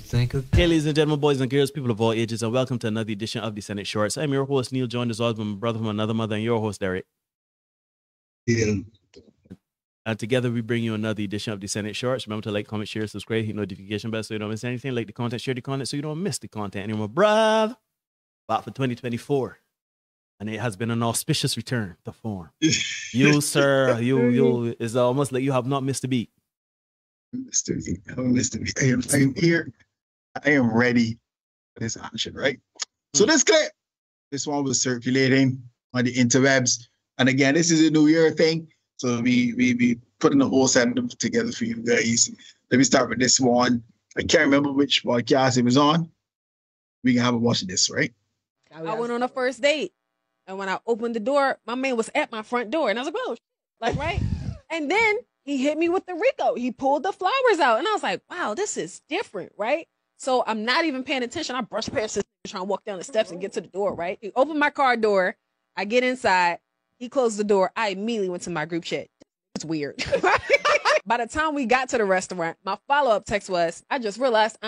think of Hey, ladies and gentlemen, boys and girls, people of all ages, and welcome to another edition of the Senate Shorts. I'm your host, Neil, joined as always by my brother from another mother, and your host, Derek. Yeah. And together we bring you another edition of the Senate Shorts. Remember to like, comment, share, subscribe, hit notification bell so you don't miss anything. Like the content, share the content so you don't miss the content anymore. Bruv, back for 2024. And it has been an auspicious return to form. You, sir, you, it's almost like you have not missed a beat. Mr. V. Oh, Mr. V. I am here. I am ready for this action, right? So this clip, this one was circulating on the interwebs. And again, this is a New Year thing. So we putting the whole set together for you guys. Let me start with this one. I can't remember which podcast it was on. We can have a watch of this, right? I went on a first date. And when I opened the door, my man was at my front door. And I was like, oh, like, right? And then he hit me with the Rico. He pulled the flowers out. And I was like, wow, this is different, right? So I'm not even paying attention. I brush past this, trying to walk down the steps and get to the door, right? He opened my car door. I get inside. He closed the door. I immediately went to my group chat. It's weird. By the time we got to the restaurant, my follow-up text was, I just realized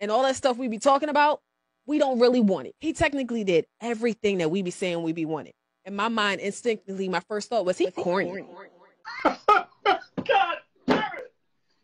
and all that stuff we be talking about, we don't really want it. He technically did everything that we be saying we be wanting. In my mind, instinctively, my first thought was, he corny. God damn it!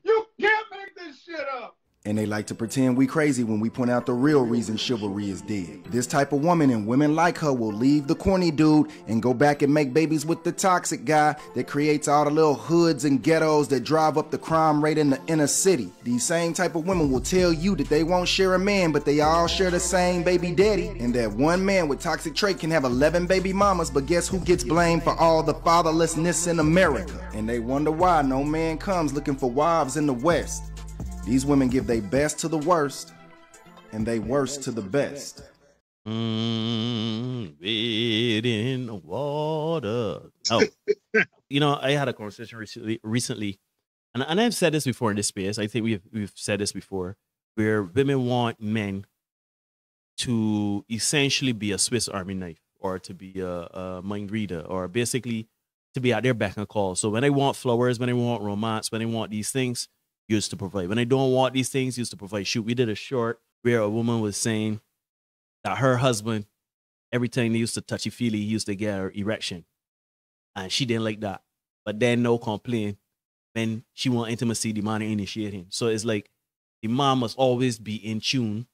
You can't make this shit up! And they like to pretend we crazy when we point out the real reason chivalry is dead. This type of woman and women like her will leave the corny dude and go back and make babies with the toxic guy that creates all the little hoods and ghettos that drive up the crime rate in the inner city. These same type of women will tell you that they won't share a man, but they all share the same baby daddy. And that one man with toxic trait can have 11 baby mamas, but guess who gets blamed for all the fatherlessness in America? And they wonder why no man comes looking for wives in the West. These women give their best to the worst, and they worst to the best. Wade in the water. Oh, you know, I had a conversation recently, and I've said this before in this space. I think we've said this before, where women want men to essentially be a Swiss Army knife, or to be a mind reader, or basically to be at their beck and call. So when they want flowers, when they want romance, when they want these things, used to provide. When they don't want these things, used to provide. Shoot, we did a short where a woman was saying that her husband, every time they used to touchy-feely, he used to get her erection. And she didn't like that. But then no complaint. When she want intimacy, the man initiating. So it's like the man must always be in tune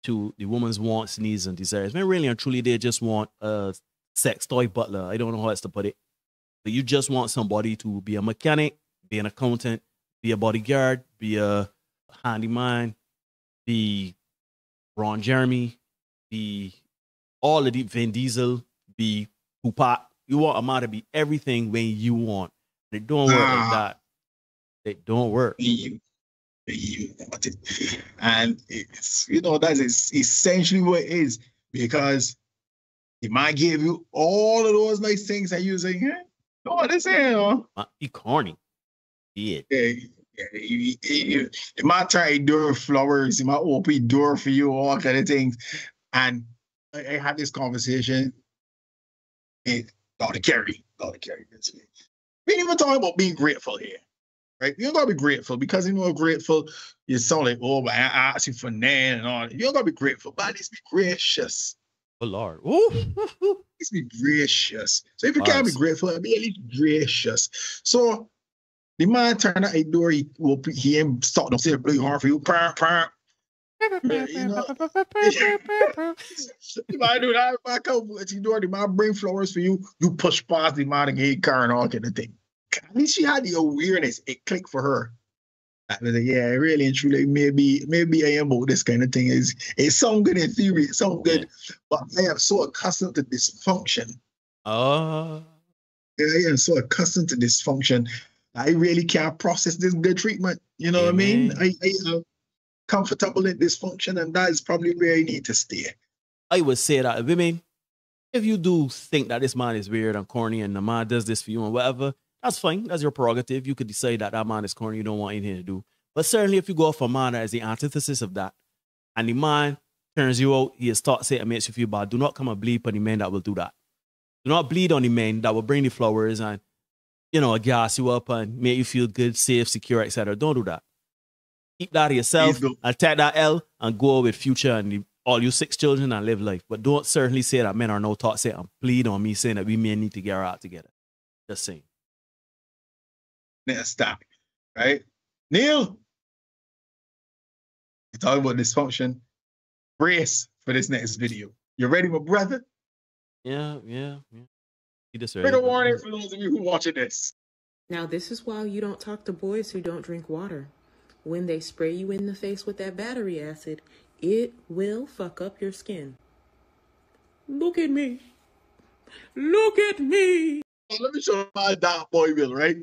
to the woman's wants, needs, and desires. When really and truly they just want a sex toy butler. I don't know how else to put it. But you just want somebody to be a mechanic, be an accountant, be a bodyguard, be a handyman, be Ron Jeremy, be all of the Vin Diesel, be Tupac. You want a man to be everything when you want. They don't work like that. They don't work. You want it. And it's, you know, that is essentially what it is. Because he might give you all of those nice things that you say, hey, oh, this here, He corny. Yeah. He might try to do flowers, he might open a door for you, all kind of things. And I had this conversation with Dr. Kerry. We ain't even talking about being grateful here, right? You don't gotta be grateful because you know grateful, you sound like, oh, but I asked you for nan and all. You don't gotta be grateful, but at least be gracious. Oh, Lord. Ooh. At least be gracious. So if you can't be grateful, be at least gracious. So the man turned out a door, he ain't start to say play hard for you. You know, the man do that, if I come to the door, the man bring flowers for you, you push past the man and get car and all kind of thing. At least she had the awareness, it clicked for her. I was like, yeah, really and truly, maybe I am about this kind of thing. It sounds good in theory, it sounds good, but I am so accustomed to dysfunction. I am so accustomed to dysfunction. I really can't process this good treatment. You know what I mean? I am comfortable in dysfunction, and that is probably where I need to stay. I would say that women, if you do think that this man is weird and corny and the man does this for you and whatever, that's fine. That's your prerogative. You could decide that that man is corny. You don't want anything to do. But certainly if you go for a man that is the antithesis of that, and the man turns you out, he is toxic and makes you feel bad, do not come and bleed on the men that will do that. Do not bleed on the men that will bring the flowers and, you know, gas you up and make you feel good, safe, secure, etc. Don't do that. Keep that to yourself. Please do. And take that L and go with future and all you 6 children and live life. But don't certainly say that men are no toxic and plead on me saying that we men need to get our act together. Just saying. Let's stop. Right? Neil, you talking about dysfunction. Brace for this next video. You ready, my brother? Yeah. You just Trigger warning for those of you who watching this. Now, this is why you don't talk to boys who don't drink water. When they spray you in the face with that battery acid, it will fuck up your skin. Look at me. Look at me. Let me show my Dot Boy Will, right?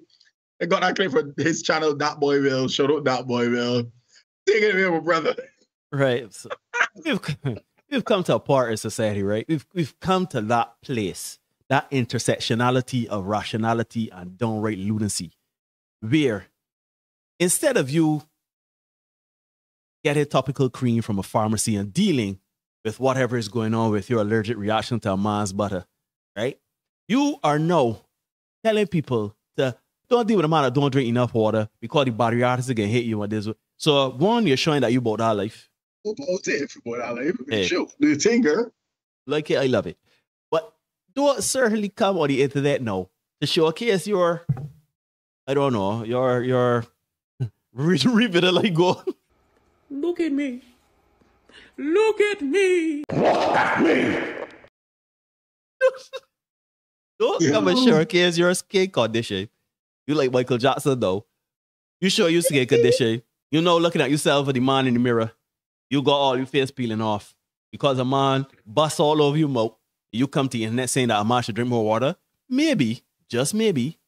I got that clip from his channel, Dot Boy Will. Shout out Dot Boy Will. Take it away, my brother. Right. So we've come to a part in society, right? We've come to that place, that intersectionality of rationality and downright lunacy, where instead of you getting topical cream from a pharmacy and dealing with whatever is going on with your allergic reaction to a man's butter, right? You are now telling people to don't deal with a man that don't drink enough water because the battery acid can hit you with this. So one, you're showing that you bought that life. Hey. Sure. Do you think, girl? Like it, I love it. But don't certainly come on the internet now to showcase your, I don't know, your revitalize go. Look at me. Look at me. Look at me. Don't come and showcase your skin condition. You like Michael Jackson though. You show your skin condition. You know, looking at yourself or the man in the mirror, you got all your face peeling off because a man busts all over your mouth. You come to the internet saying that a man should drink more water. Maybe, just maybe,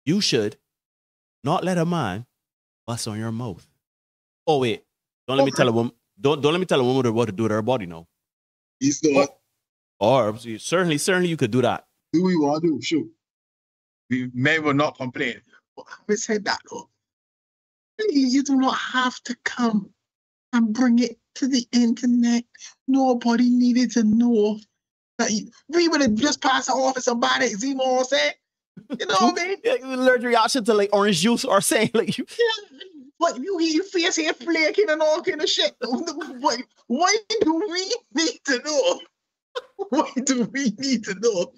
you should not let a man bust on your mouth. Oh wait, don't let me tell a woman. Don't let me tell a woman what to do to her body. No, He's not. or certainly you could do that. Do we want to do? Shoot. We may will not complain. But having said that, though, please, you do not have to come and bring it to the internet. Nobody needed to know that we would have just passed the office about it. You know what I'm saying? You know what I mean? Yeah, you allergic reaction to like orange juice or saying like you. Yeah. What you hear your face here flaking and all kind of shit. Why do we need to know? Why do we need to know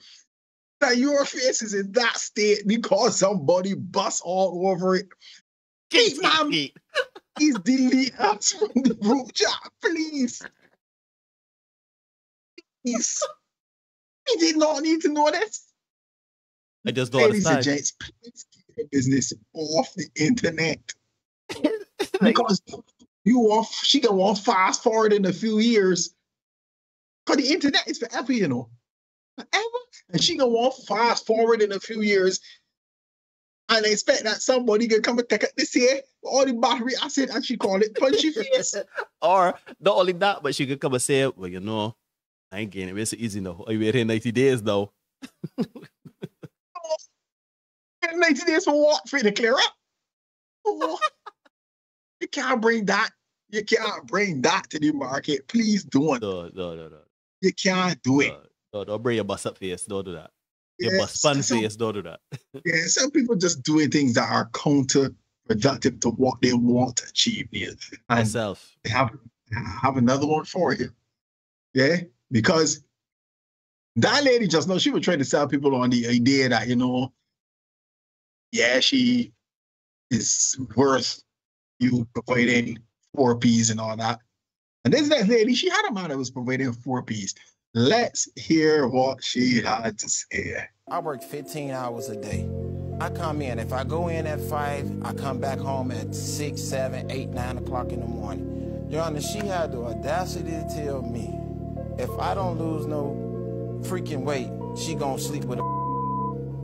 that your face is in that state because somebody bust all over it? Hey, man, please delete us from the group chat, please. Please. We did not need to know this. I just don't Ladies and understand. gents, please keep your business off the internet. Because she can walk fast forward in a few years. Because the internet is forever, you know. Forever. And she can walk fast forward in a few years and expect that somebody can come and take it this year, all the battery acid, and she call it punchy face. Or not only that, but she could come and say, well, you know, I ain't getting it. It's easy now. I wait here 90 days though. 90 days for what? For the clear up? Oh, you can't bring that. You can't bring that to the market. Please don't. No. You can't do it. No, don't bring your bust up face. Don't do that. Your Yeah, bust fun some- face. Don't do that. Yeah, some people just doing things that are counterproductive to what they want to achieve. Neil. And Myself. I have another one for you. Yeah, because that lady just know she was trying to sell people on the idea that, you know, yeah, she is worth you providing 4 Ps and all that. And this next lady, she had a man that was providing 4 Ps. Let's hear what she had to say. I work 15 hours a day. I come in. If I go in at 5, I come back home at 6, 7, 8, 9 o'clock in the morning. Your Honor, she had the audacity to tell me, if I don't lose no freaking weight, she gonna sleep with a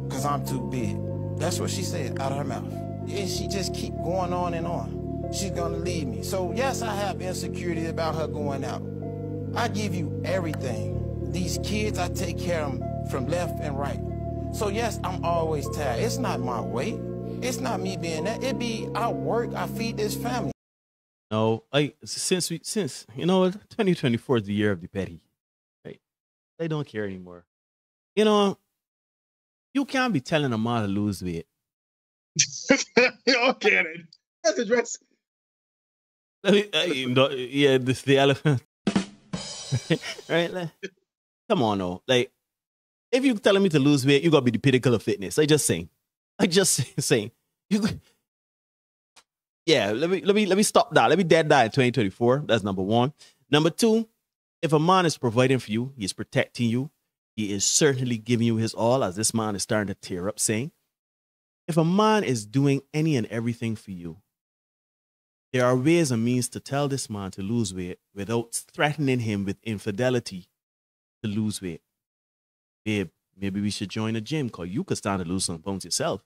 because I'm too big. That's what she said out of her mouth. And she just keep going on and on. She's gonna leave me. So yes, I have insecurity about her going out. I give you everything. These kids, I take care of them from left and right. So yes, I'm always tired. It's not my weight. It's not me being that. It be I work, I feed this family. No, since 2024 is the year of the petty, right? They don't care anymore. You know, you can't be telling a man to lose weight. Okay, then. That's a dress. Yeah, this the elephant. Right? Like, come on, though. Like, if you're telling me to lose weight, you gotta be the pinnacle of fitness. I just saying. Yeah, let me stop that. Let me dead that in 2024. That's number one. Number two, if a man is providing for you, he is protecting you, he is certainly giving you his all, as this man is starting to tear up saying. If a man is doing any and everything for you, there are ways and means to tell this man to lose weight without threatening him with infidelity to lose weight. Babe, maybe we should join a gym because you could stand to lose some pounds yourself.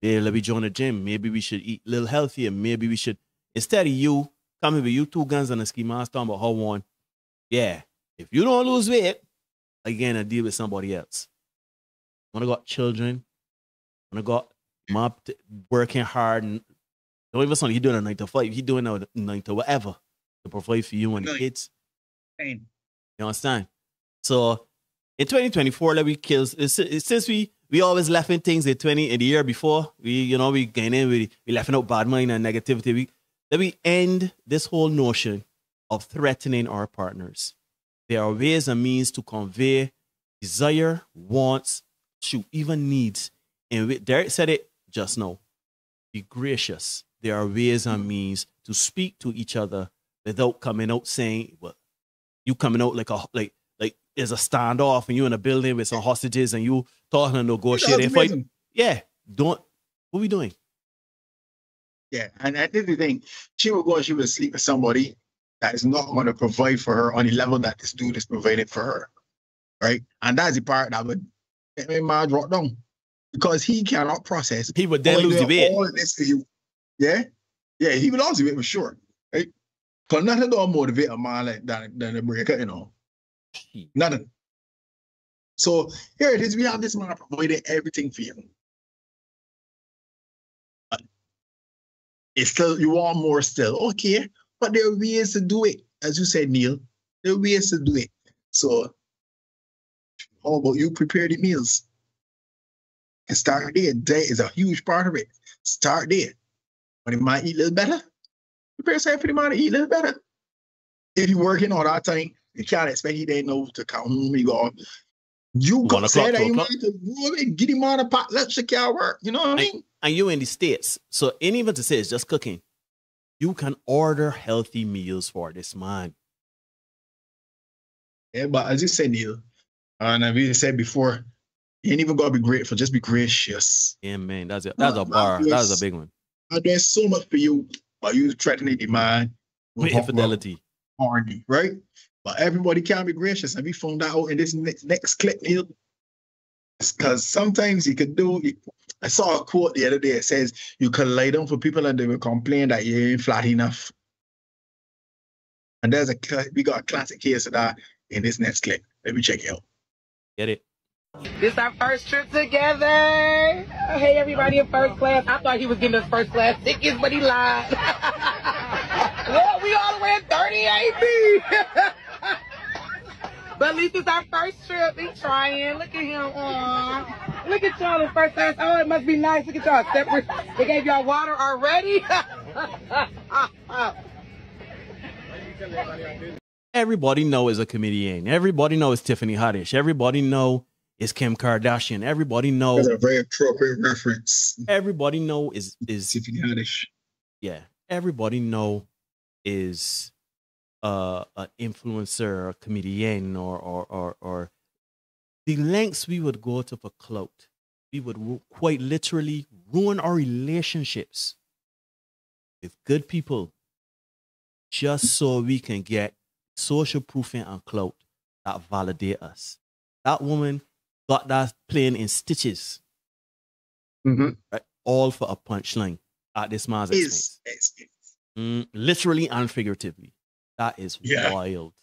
Babe, let me join a gym. Maybe we should eat a little healthier. Maybe we should, instead of you coming with you 2 guns and a ski mask talking about how one, yeah, if you don't lose weight, again, I deal with somebody else. When I got children, when I got mom working hard, and don't even something he doing a 9 to 5, he doing a 9 to whatever to provide for you and the kids. You understand? So in 2024, let me kill. Since we always laughing things in the year before, we getting in, we laughing out bad mind and negativity. Let me end this whole notion of threatening our partners. There are ways and means to convey desire, wants, even needs. And Derek said it just now. Be gracious. There are ways and means to speak to each other without coming out saying, well, you coming out like there's a standoff and you in a building with some hostages and you talking and negotiating. Fight. Yeah. What are we doing? Yeah. And I think the thing, she would sleep with somebody that is not going to provide for her on the level that this dude is providing for her. Right? And that's the part that would make my mind drop down. Because he cannot process. He would then lose the weight. All of this for you. Yeah? Yeah, he would lose the weight for sure. Right? Because nothing don't motivate a man like that than a breaker, Nothing. So here it is. We have this man providing everything for you. But it's still, you want more still. Okay. But there are ways to do it. As you said, Neil, there are ways to do it. So how about you prepare the meals? And start there. Diet is a huge part of it. Start there. When the man eat a little better, prepare yourself for the man to eat a little better. If you're working all that time, you can't expect he didn't know to come home. You got to say that you want to go and get him on a pot lunch, it can't work. You know what I mean? And you in the States. So ain't even to say it's just cooking. You can order healthy meals for this man. Yeah, but as you said, Neil, and as we said before, you ain't even got to be grateful. Just be gracious. Yeah, man. That's a bar. That's a big one. And there's so much for you, but you threatening the man with infidelity. Corny, right? But everybody can be gracious. And we found that out in this next clip, Neil. Because sometimes you could do. I saw a quote the other day. It says you could lie down for people and they will complain that you ain't flat enough. And we got a classic case of that in this next clip. Let me check it out. Get it. This our first trip together. Hey, everybody in first class. I thought he was giving us first class tickets, but he lied. Well, we all the way at 38B. But at least it's our first trip. He's trying. Look at him. Aww. Look at y'all in first class. Oh, it must be nice. Look at y'all separate. They gave y'all water already. Everybody know is a comedian. Everybody know is Tiffany Haddish. Everybody know is Kim Kardashian. Everybody know. That's a very appropriate reference. Everybody know is Tiffany Haddish. Yeah. Everybody know is an influencer, a comedian, or the lengths we would go to for clout. We would quite literally ruin our relationships with good people just so we can get social proofing and clout that validate us. That woman got that playing in stitches, right? All for a punchline at this man's expense. Literally and figuratively. That is wild.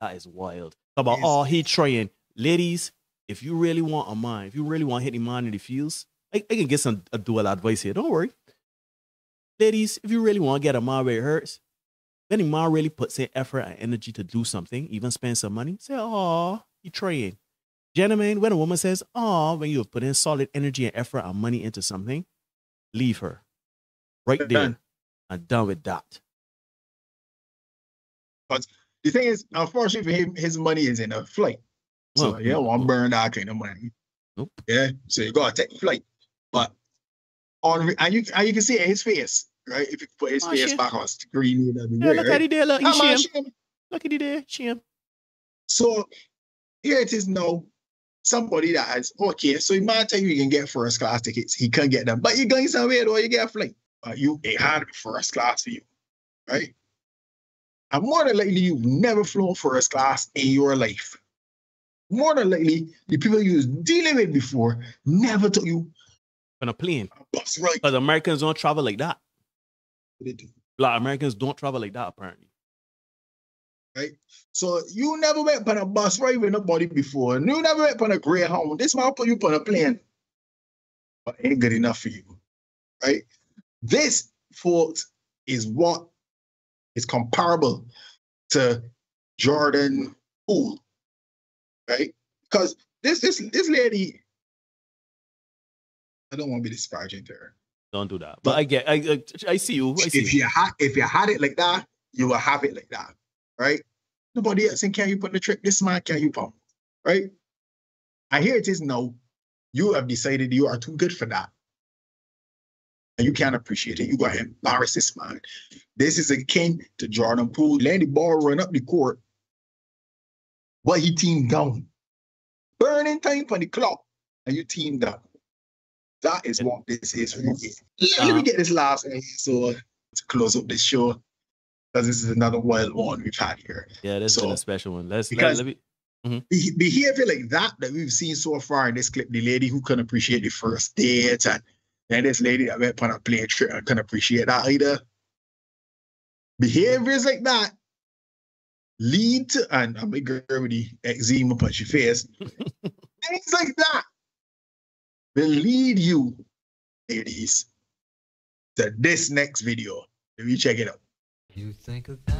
That is wild. About he trying. Ladies, if you really want a man, if you really want to hit the man in the feels, I can get some dual advice here. Don't worry. Ladies, if you really want to get a man where it hurts, when the man really puts in effort and energy to do something, even spend some money, say, oh, he trying. Gentlemen, when a woman says, oh, when you have put in solid energy and effort and money into something, leave her. Right there. I'm done with that. But the thing is, unfortunately for him, his money is in a flight. So Well, you don't want to burn that kind of money. Nope. Yeah. So you gotta take the flight. But and you can see it in his face, right? If you put his face back on screen, that'd be great, look right? at it there, look, Shame. Look at it there, shame. So here it is now. Somebody that has, okay, so he might tell you can get first class tickets. He can't get them. But you're going somewhere though, you get a flight. It had to be first class for you, right? And more than likely, you've never flown first class in your life. More than likely, the people you was dealing with before never took you on a plane. Bus ride. Because Americans don't travel like that. They do. Like Americans don't travel like that, apparently. Right? So you never went on a bus ride with nobody before. And you never went on a Greyhound. This man put you on a plane. But it ain't good enough for you. Right? This, folks, is what is comparable to Jordan Poole. Right? Because this lady, I don't want to be disparaging to her. Don't do that. But I see you. If you had it like that, you will have it like that. Right? Nobody else can you put the trick. This man can you pump. Right? And here it is now. You have decided you are too good for that. And you can't appreciate it. You got to embarrass this man. This is akin to Jordan Poole. Let the ball run up the court. But he teamed down. Burning time for the clock. And you teamed down. That is what this is. Let me get this last one so to close up this show. Because this is another wild one we've had here. Yeah, this is a special one. Let me. Behavior like that we've seen so far in this clip, the lady who couldn't appreciate the first date, and then this lady that went on a plane trip and couldn't appreciate that either. Behaviors like that lead to, and I'm a girl with the eczema on your face, things like that will lead you, ladies, to this next video. Let me check it out. You think of that.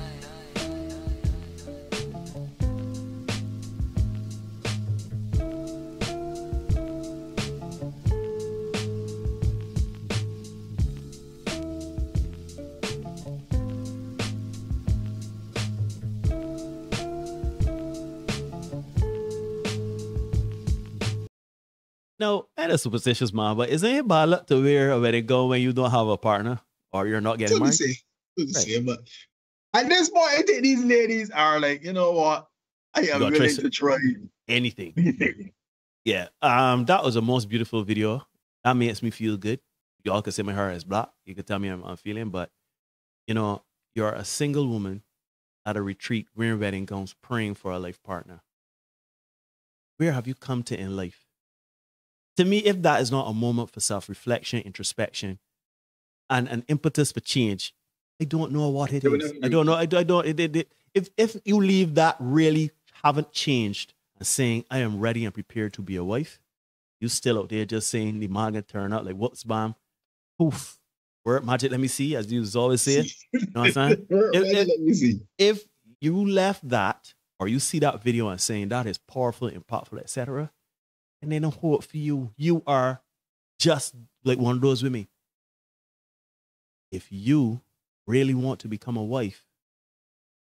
No, that is superstitious, man. But isn't it bad luck to wear a wedding gown when you don't have a partner or you're not getting married? But at this point, I think these ladies are like, you know what? I am willing to try anything. Yeah. That was the most beautiful video. That makes me feel good. Y'all can say my hair is black. You can tell me I'm feeling, but you know, you're a single woman at a retreat wearing wedding gowns, praying for a life partner. Where have you come to in life? To me, if that is not a moment for self-reflection, introspection, and an impetus for change, I don't know what it is. I don't know. If you leave that really haven't changed and saying, I am ready and prepared to be a wife, you still out there just saying the man gonna turn out like whoops, bam, poof, word magic, let me see, as you always say. You know what I'm saying? If you left that or you see that video and saying that is powerful, impactful, etc., and they don't hope for you, you are just like one of those women. If you really want to become a wife,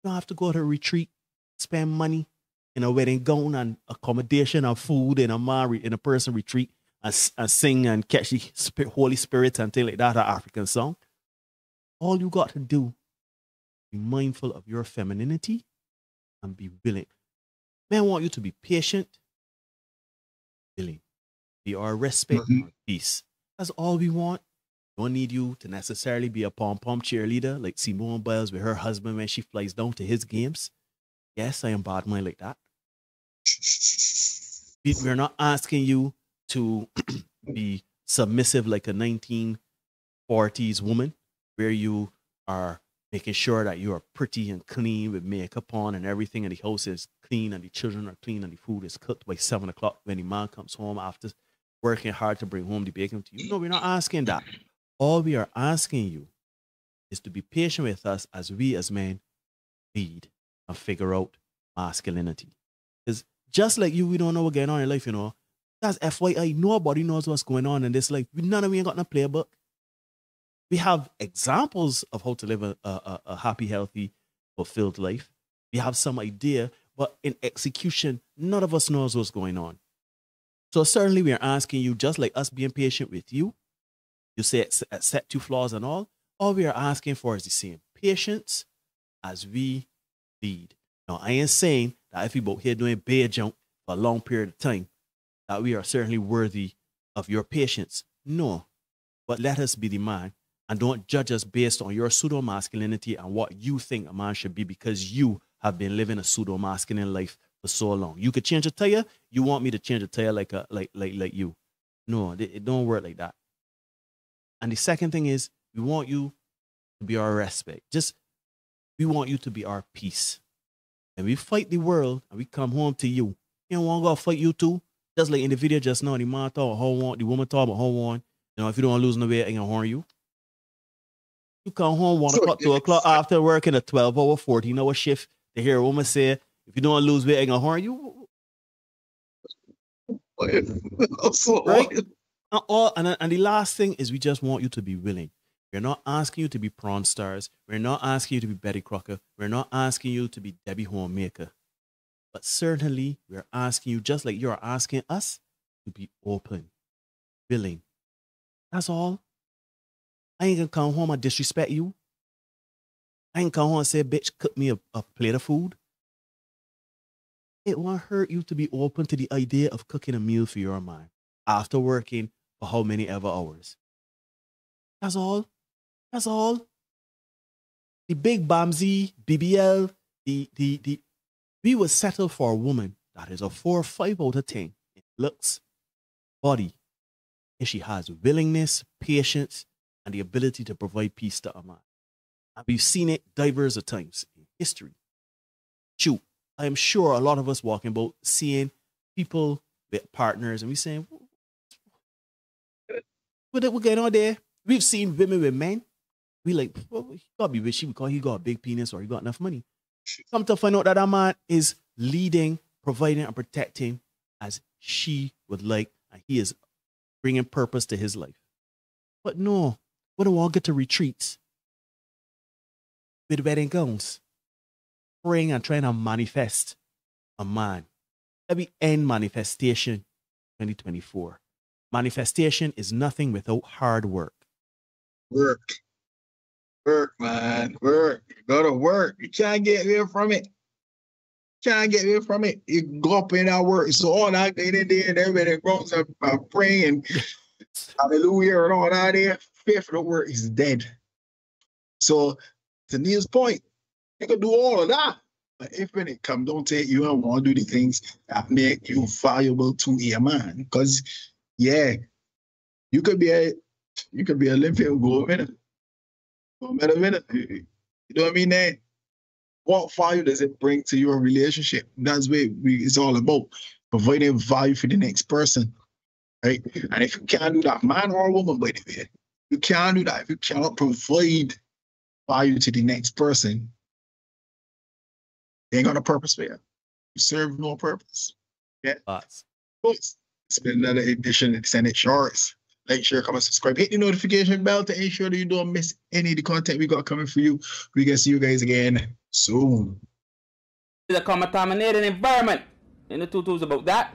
you don't have to go to a retreat, spend money in a wedding gown and accommodation and food in a person retreat and sing and catch the Holy Spirit and things like that, an African song. All you got to do, be mindful of your femininity and be willing. Men want you to be patient, willing. Be our respect, our peace. That's all we want. Don't need you to necessarily be a pom-pom cheerleader like Simone Biles with her husband when she flies down to his games. Yes, I am bad mind like that. We're not asking you to be submissive like a 1940s woman where you are making sure that you are pretty and clean with makeup on and everything and the house is clean and the children are clean and the food is cooked by 7 o'clock when the man comes home after working hard to bring home the bacon to you. No, we're not asking that. All we are asking you is to be patient with us as we as men lead and figure out masculinity. Because just like you, we don't know what's going on in life, you know. That's FYI. Nobody knows what's going on in this life. None of we ain't got no playbook. We have examples of how to live a happy, healthy, fulfilled life. We have some idea, but in execution, none of us knows what's going on. So certainly we are asking you, just like us being patient with you, you say accept your flaws and all we are asking for is the same. Patience as we lead. Now, I ain't saying that if we both here doing bear jump for a long period of time, that we are certainly worthy of your patience. No. But let us be the man, and don't judge us based on your pseudo-masculinity and what you think a man should be, because you have been living a pseudo-masculine life for so long. You could change a tire. You want me to change a tire like you. No, it don't work like that. And the second thing is, we want you to be our respect. We want you to be our peace. And we fight the world and we come home to you. You don't want to go fight you too? Just like in the video just now, the man talk about how one, the woman talk about how one. You know, if you don't lose no weight, I can horn you. You come home 1 o'clock, 2 o'clock after working a 12-hour, 14-hour shift to hear a woman say, if you don't lose weight, I can horn you. Right? And the last thing is, we just want you to be willing. We're not asking you to be Prawn Stars. We're not asking you to be Betty Crocker. We're not asking you to be Debbie Homemaker. But certainly, we're asking you, just like you're asking us, to be open, willing. That's all. I ain't gonna come home and disrespect you. I ain't come home and say, bitch, cook me a plate of food. It won't hurt you to be open to the idea of cooking a meal for your man after working for how many ever hours. That's all. That's all. The big Bamsey, BBL, we would settle for a woman that is a 4 or 5 out of 10 in looks, body, if she has willingness, patience, and the ability to provide peace to a man. And we've seen it diverse of times in history. Shoot, I am sure a lot of us walking about seeing people with partners and we saying, what going on there? We've seen women with men. We like, well, he got to be wishy because he got a big penis or he got enough money. Come to find out that man is leading, providing, and protecting as she would like, and he is bringing purpose to his life. But no, we don't want to get to retreats with wedding gowns, praying and trying to manifest a man. Let me end manifestation 2024. Manifestation is nothing without hard work. Work, man. Work. You gotta work. You can't get away from it. You go up in that work. So all that day in there and everybody grows up praying, hallelujah, and all that there. Faith for the work is dead. So to Neil's point, you can do all of that. But if when it comes, don't take you and want to do the things that make you valuable to a man. Because yeah, you could be a Olympic gold winner. You know what I mean? Then what value does it bring to your relationship? That's what it's all about. Providing value for the next person. Right? And if you can't do that, man or woman, by the way, you can't do that. If you cannot provide value to the next person, they ain't got a purpose for you. You serve no purpose. Yeah. It's been another edition of Senate Shorts. Like, share, comment, subscribe. Hit the notification bell to ensure that you don't miss any of the content we got coming for you. We can see you guys again soon. The contaminated environment. And the two tools about that.